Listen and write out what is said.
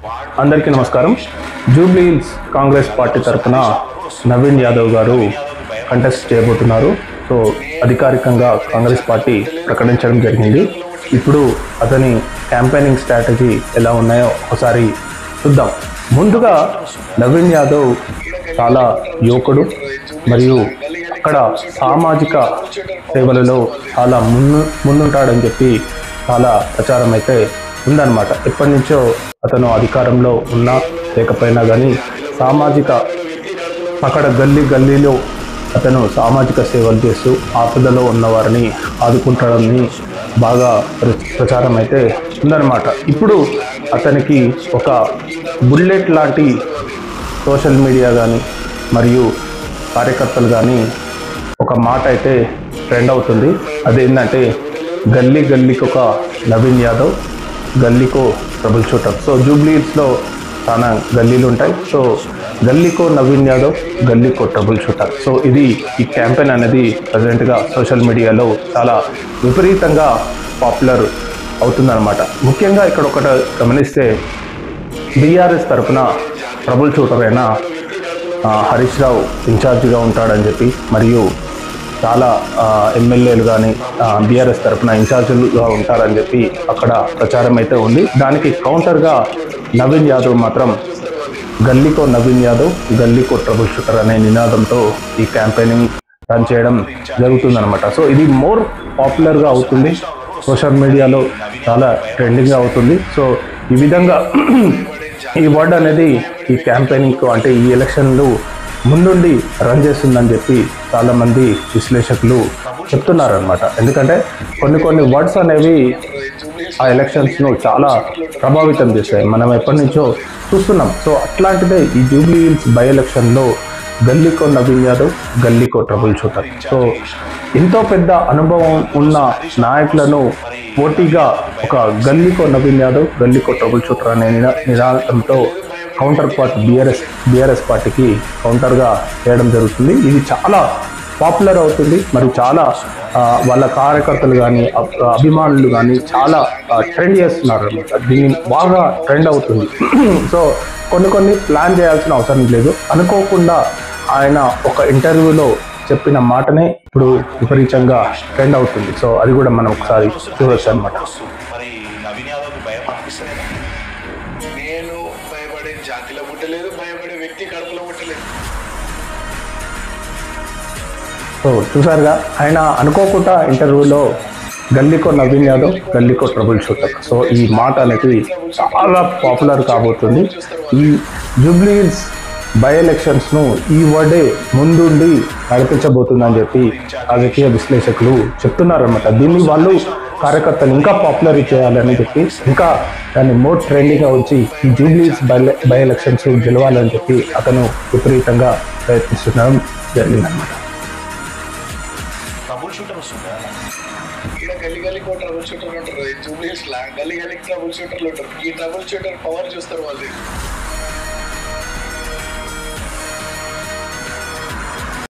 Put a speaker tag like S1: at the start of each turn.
S1: అందరికీ నమస్కారం. Jubilee hills Congress party తరఫున నవీన్ యాదవ్ గారు కంటెస్ట్ చేయబోతున్నారు. సో అధికారికంగా కాంగ్రెస్ పార్టీ ప్రకటించడం జరిగింది. ఇప్పుడు అతని క్యాంపెయినింగ్ స్ట్రాటజీ ఎలా ఉన్నాయో ఒకసారి చూద్దాం. ముందుగా నవీన్ యాదవ్ చాలా యువకుడు మరియు అక్కడ సామాజిక సేవలలో చాలా ముందుంటాడని చెప్పి చాలా ప్రచారం అయితే ఉందన్నమాట. ఎప్పటి నుంచో అతను అధికారంలో ఉన్నా లేకపోయినా కానీ సామాజిక అక్కడ గల్లీలో అతను సామాజిక సేవలు చేస్తూ ఆపదలో ఉన్న వారిని ఆదుకుంటాడని బాగా ప్రచారం అయితే ఉందన్నమాట. ఇప్పుడు అతనికి ఒక బుల్లెట్ లాంటి సోషల్ మీడియా కానీ మరియు కార్యకర్తలు కానీ ఒక మాట అయితే ట్రెండ్ అవుతుంది. అదేంటంటే గల్లీకి ఒక Naveen Yadav, గల్లీకో trouble shooter. So Jubilee హిల్స్లో చాలా గల్లీలు ఉంటాయి. So గల్లీకో Naveen Yadav, గల్లీకో trouble shooter. So ఇది ఈ క్యాంపెయిన్ అనేది ప్రజెంట్గా సోషల్ మీడియాలో చాలా విపరీతంగా పాపులర్ అవుతుందన్నమాట. ముఖ్యంగా ఇక్కడ ఒకటి గమనిస్తే బీఆర్ఎస్ తరఫున ట్రబుల్ షూటర్ అయిన హరీష్ రావు ఇన్ఛార్జిగా ఉంటాడని చెప్పి మరియు చాలా ఎమ్మెల్యేలు కానీ బీఆర్ఎస్ తరఫున ఇన్ఛార్జీలుగా ఉంటారని చెప్పి అక్కడ ప్రచారం అయితే ఉంది. దానికి కౌంటర్గా నవీన్ యాదవ్ మాత్రం గల్లీకో నవీన్ యాదవ్, గల్లీకో ట్రబుల్ షూటర్ అనే నినాదంతో ఈ క్యాంపెయినింగ్ రన్ చేయడం జరుగుతుందన్నమాట. సో ఇది మోర్ పాపులర్గా అవుతుంది, సోషల్ మీడియాలో చాలా ట్రెండింగ్గా అవుతుంది. సో ఈ విధంగా ఈ వర్డ్ అనేది ఈ క్యాంపెయినింగ్ అంటే ఈ ఎలక్షన్లు ముందుండి రన్ చేస్తుందని చెప్పి చాలామంది విశ్లేషకులు చెప్తున్నారనమాట. ఎందుకంటే కొన్ని వర్డ్స్ అనేవి ఆ ఎలక్షన్స్ను చాలా ప్రభావితం చేస్తాయి, మనం ఎప్పటి నుంచో చూస్తున్నాం. సో అట్లాంటిదే ఈ జూబ్లీ హిల్స్ బై ఎలక్షన్లో గల్లీకో Naveen Yadav, గల్లీకో trouble shooter. So ఎంతో పెద్ద అనుభవం ఉన్న నాయకులను పోటీగా ఒక గల్లీకో నవీన్ యాదవ్, గల్లీకో ట్రబుల్ షూటర్ అనే నినాదంతో కౌంటర్ పార్ట్ బీఆర్ఎస్ పార్టీకి కౌంటర్గా చేయడం జరుగుతుంది. ఇది చాలా పాపులర్ అవుతుంది. మరి చాలా వాళ్ళ కార్యకర్తలు కానీ అభిమానులు కానీ చాలా ట్రెండ్ చేస్తున్నారు అనమాట. దీన్ని బాగా ట్రెండ్ అవుతుంది. సో కొన్ని ప్లాన్ చేయాల్సిన అవసరం లేదు. అనుకోకుండా ఆయన ఒక ఇంటర్వ్యూలో చెప్పిన మాటనే ఇప్పుడు విపరీతంగా ట్రెండ్ అవుతుంది. సో అది కూడా మనం ఒకసారి చూడొచ్చు అనమాట.
S2: నేను భయపడే జాతిలో పుట్టలేదు, భయపడే వ్యక్తి కడుపులో పుట్టలేదు.
S1: సో చూసారుగా, ఆయన అనుకోకుండా ఇంటర్వ్యూలో గల్లీకో Naveen Yadav, గల్లీకో trouble shooter. So ఈ మాట అనేది చాలా పాపులర్ కాబోతుంది. ఈ జూబ్లీ హిల్స్ బై ఎలక్షన్స్ను ఈ వర్డే ముందుండి నడిపించబోతుందని చెప్పి రాజకీయ విశ్లేషకులు చెప్తున్నారనమాట. దీన్ని వాళ్ళు కార్యకర్తలు ఇంకా పాపులర్ చేయాలని చెప్పి ఇంకా దాన్ని మోర్ ట్రెండింగ్గా వచ్చి ఈ జూబ్లీ హిల్స్ బై ఎలక్షన్స్ గెలవాలని చెప్పి అతను విపరీతంగా ప్రయత్నిస్తుండడం జరిగిందనమాట.
S2: గల్లీ ట్రబుల్ షూటర్ ఉంటారు, జూబ్లీ హిల్స్ గల్లీ ట్రబుల్ షూటర్లు ఉంటారు. ఈ ట్రబుల్ షూటర్ పవర్ చూస్తారు వాళ్ళు.